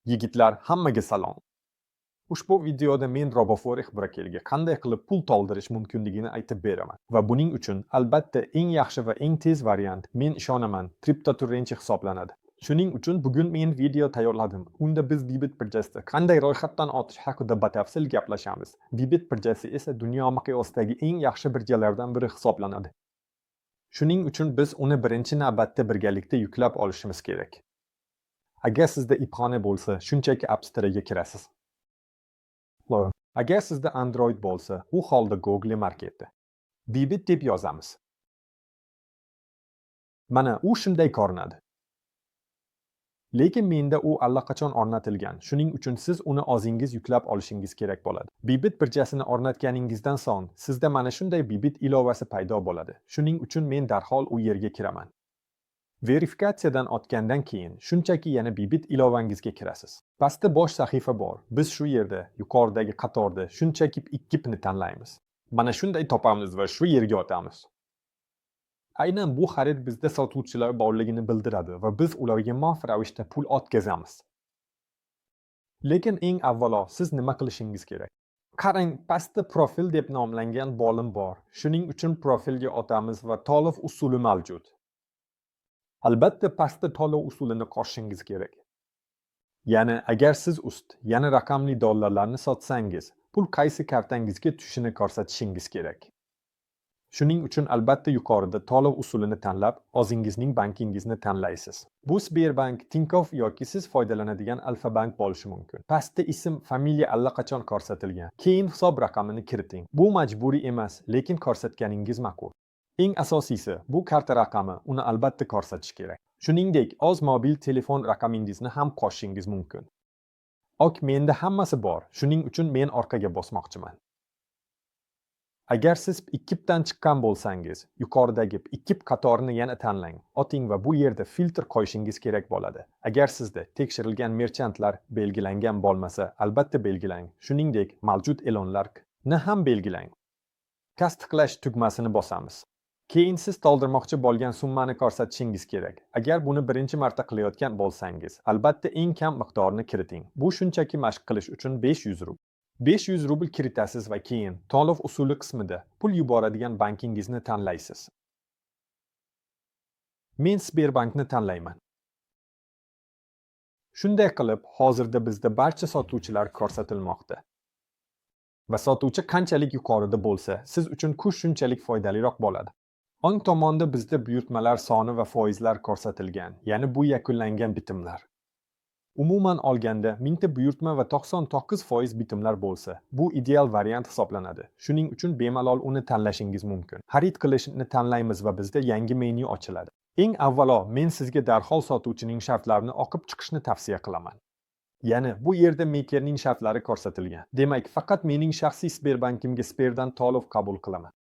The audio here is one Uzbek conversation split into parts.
Yigitlar, hammaga salom. Ushbu videoda men Roboforex brokerga qanday qilib pul toldirish mumkinligini aytib beraman. Va buning uchun albatta eng yaxshi va eng tez variant, men ishonaman, kriptokurrenchi hisoblanadi. Shuning uchun bugun men video tayyorladim. Unda biz Bybit birjasida qanday ro'yxatdan o'tish haqida batafsil gaplashamiz. Bybit birjasi esa dunyo miqyosidagi eng yaxshi birjalardan biri hisoblanadi. Shuning uchun biz uni birinchi navbatda birgalikda yuklab olishimiz kerak. Agar sizda ibxona bo'lsa, shunchaki App Store'ga kirasiz. Agar sizda Android bo'lsa, u holda Google Marketda Bybit deb yozamiz. Mana u shunday ko'rinadi. Lekin menda u allaqachon o'rnatilgan. Shuning uchun siz uni o'zingiz yuklab olishingiz kerak bo'ladi. Bybit birjasini o'rnatganingizdan so'ng, sizda mana shunday Bybit ilovasi paydo bo'ladi. Shuning uchun men darhol u yerga kiraman. Verifikatsiyadan o'tgandan keyin shunchaki yana Bybit ilovangizga kirasiz. Pastda bosh sahifa bor. Biz shu yerda, yuqoridagi qatorda shunchaki ikkipni tanlaymiz. Mana shunday topamiz va shu yerga o'tamiz. Aynan bu xarid bizda sotuvchilar borligini bildiradi va biz ularga ma'lum ravishda pul o'tkazamiz. Lekin eng avvalo siz nima qilishingiz kerak? Qarang, pastda profil deb nomlangan bo'lim bor. Shuning uchun profilga o'tamiz va to'lov usuli mavjud. Albatta pastda to'lov usulini qo'shishingiz kerak. Ya'ni agar siz yana raqamli dollarlarni sotsangiz, pul qaysi kartangizga tushishini ko'rsatishingiz kerak. Shuning uchun albatta yuqorida to'lov usulini tanlab, o'zingizning bankingizni tanlaysiz. Bu Sberbank, Tinkoff yoki siz foydalanadigan Alfa Bank bo'lishi mumkin. Pastda ism, familiya allaqachon ko'rsatilgan. Keyin hisob raqamini kiriting. Bu majburiy emas, lekin ko'rsatganingiz ma'qul. Eng asosiysi, bu karta raqami, uni albatta ko'rsatish kerak. Shuningdek, o'z mobil telefon raqamingizni ham qo'shishingiz mumkin. Menda hammasi bor, shuning uchun men orqaga bosmoqchiman. Agar siz ikkipdan chiqqan bo'lsangiz, yuqoridagi ikkip qatorini yana tanlang, o'ting va bu yerda filtr qo'yishingiz kerak bo'ladi. Agar sizda tekshirilgan merchantlar belgilangan bo'lmasa, albatta belgilang. Shuningdek, mavjud e'lonlarni ham belgilang. Tasdiqlash tugmasini bosamiz. Keyin siz to'ldirmoqchi bo'lgan summani ko'rsatishingiz kerak. Agar buni birinchi marta qilayotgan bo'lsangiz, albatta eng kam miqdorni kiriting. Bu shunchaki mashq qilish uchun 500 rubl. 500 rubl kiritasiz va keyin to'lov usuli qismida pul yuboradigan bankingizni tanlaysiz. Men Sberbankni tanlayman. Shunday qilib, hozirda bizda barcha sotuvchilar ko'rsatilmoqda. Va sotuvchi qanchalik yuqorida bo'lsa, siz uchun kurs shunchalik foydaliroq bo'ladi. O'ng tomonda bizda buyurtmalar soni va foizlar ko'rsatilgan, ya'ni bu yakunlangan bitimlar. Umuman olganda, 1000 ta buyurtma va 99% bitimlar bo'lsa, bu ideal variant hisoblanadi. Shuning uchun bemalol uni tanlashingiz mumkin. Xarid qilishni tanlaymiz va bizda yangi menyu ochiladi. Eng avvalo, men sizga darhol sotuvchining shartlarini o'qib chiqishni tavsiya qilaman. Ya'ni bu yerda mekerning shartlari ko'rsatilgan. Demak, faqat mening shaxsiy Sberbankimga Sberdan to'lov qabul qilaman.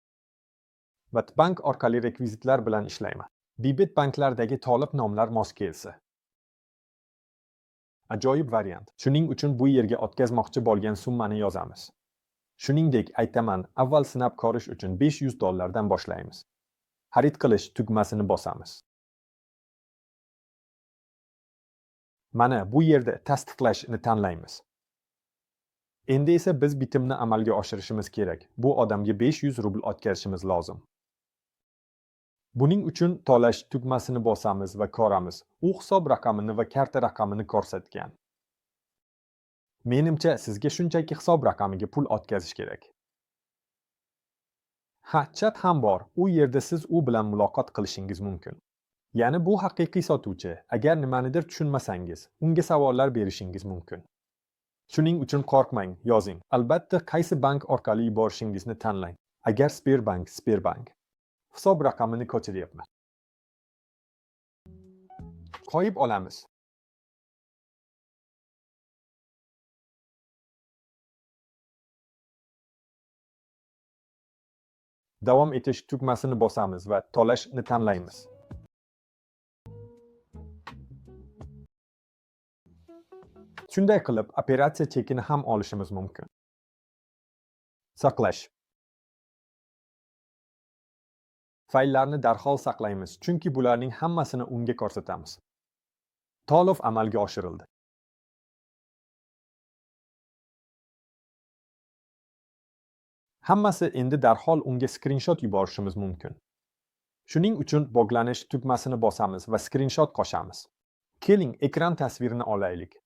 Va bank orqali rekvizitlar bilan ishlayman. Bybit banklardagi to'lov nomlar mos kelsa. Ajoyib variant. Shuning uchun bu yerga o'tkazmoqchi bo'lgan summani yozamiz. Shuningdek, aytaman, avval sinab ko'rish uchun $500 dan boshlaymiz. Xarid qilish tugmasini bosamiz. Mana bu yerda tasdiqlashni tanlaymiz. Endi esa biz bitimni amalga oshirishimiz kerak. Bu odamga 500 rubl o'tkazishimiz lozim. Buning uchun to'lash tugmasini bosamiz va ko'ramiz. U hisob raqamini va karta raqamini ko'rsatgan. Menimcha sizga shunchaki hisob raqamiga pul o'tkazish kerak. Chat ham bor. U yerda siz u bilan muloqot qilishingiz mumkin. Ya'ni bu haqiqiy sotuvchi. Agar nimanidir tushunmasangiz, unga savollar berishingiz mumkin. Shuning uchun qo'rqmang, yozing. Albatta qaysi bank orqali yuborishingizni tanlang. Agar Sberbank. Hisob raqamini ko'chiryapman. Qo'yib olamiz. Davom etish tugmasini bosamiz va to'lashni tanlaymiz. Shunday qilib, operatsiya chekini ham olishimiz mumkin. Saqlash. Fayllarni darhol saqlaymiz, chunki bularning hammasini unga ko'rsatamiz. To'lov amalga oshirildi. Hammasi endi darhol unga skrinshot yuborishimiz mumkin. Shuning uchun bog'lanish tugmasini bosamiz va skrinshot qo'shamiz. Keling, ekran tasvirini olaylik.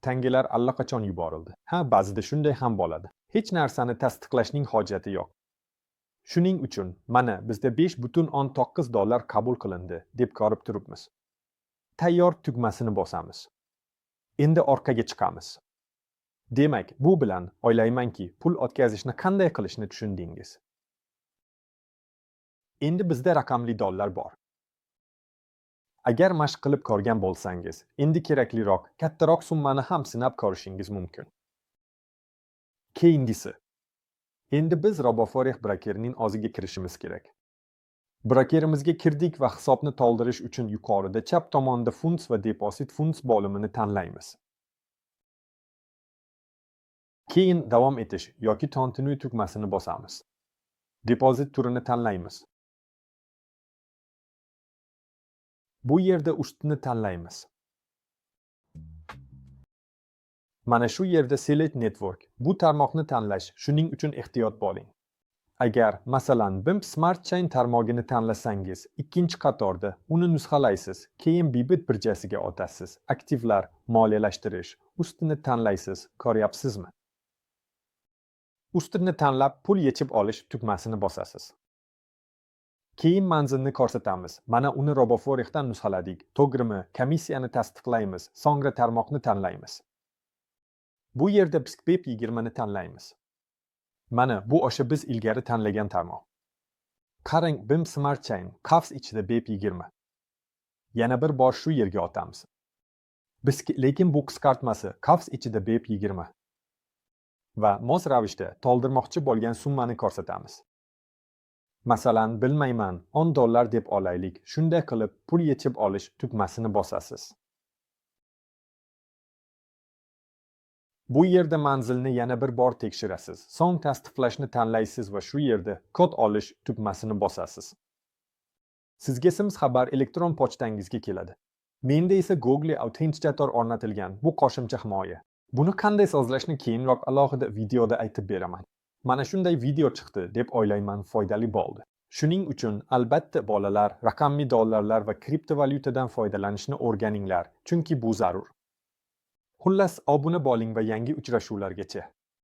Tangalar allaqachon yuborildi. Ha, ba'zida shunday ham bo'ladi. Hech narsani tasdiqlashning hojati yo'q. Shuning uchun, mana bizda $5.9 qabul qilindi deb ko'rib turibmiz. Tayyor tugmasini bosamiz. Endi orqaga chiqamiz. Demak, bu bilan o'ylaymanki, pul o'tkazishni qanday qilishni tushundingiz. Endi bizda raqamli dollar bor. Agar mashq qilib ko'rgan bo'lsangiz, endi kerakliroq kattaroq summani ham sinab ko'rishingiz mumkin. Keyingisi. Endi biz RoboForex brokerining o'ziga kirishimiz kerak. Brokerimizga kirdik va hisobni to'ldirish uchun yuqorida chap tomonda funds va deposit funds bo'limini tanlaymiz. Keyin davom etish yoki continue tugmasini bosamiz. Deposit turini tanlaymiz. Bu yerda ustini tanlaymiz. Mana shu yerda Select Network. Bu tarmoqni tanlash, shuning uchun ehtiyot bo'ling. Agar, masalan, BIM Smart Chain tarmog'ini tanlasangiz, ikkinchi qatorda uni nusxalaysiz, keyin Bybit birjasiga o'tasiz. Aktivlar, moliyalashtirish, ustini tanlaysiz, ko'ryapsizmi? Ustini tanlab pul yechib olish tugmasini bosasiz. Keyin manzilni ko'rsatamiz. Mana uni RoboForexdan nusxaladik. To'g'rimi, komissiyani tasdiqlaymiz, so'ngra tarmoqni tanlaymiz. Bu yerda biz BEP20 ni tanlaymiz. Mana bu o'sha biz ilgari tanlagan tarmoq. Qarang, BIM Smart Chain, qavs ichida BEP20. Yana bir bor shu yerga o'tamiz. Lekin bu qisqartmasi qavs ichida BEP20. Va mos ravishda to'ldirmoqchi bo'lgan summani ko'rsatamiz. Masalan, bilmayman, $10 deb olaylik. Shunday qilib, pul yechib olish tugmasini bosasiz. Bu yerda manzilni yana bir bor tekshirasiz. So'ng tasdiqlashni tanlaysiz va shu yerda kod olish tugmasini bosasiz. Sizga Sims xabar elektron pochtangizga keladi. Menda esa Google Authenticator o'rnatilgan. Bu qo'shimcha himoya. Buni qanday sozlashni keyinroq alohida videoda aytib beraman. Mana shunday video chiqdi deb o'ylayman, foydali bo'ldi. Shuning uchun albatta bolalar, raqamli dollarlar va kriptovalyutadan foydalanishni o'rganinglar, chunki bu zarur. Xullas, obuna bo'ling va yangi uchrashuvlargacha.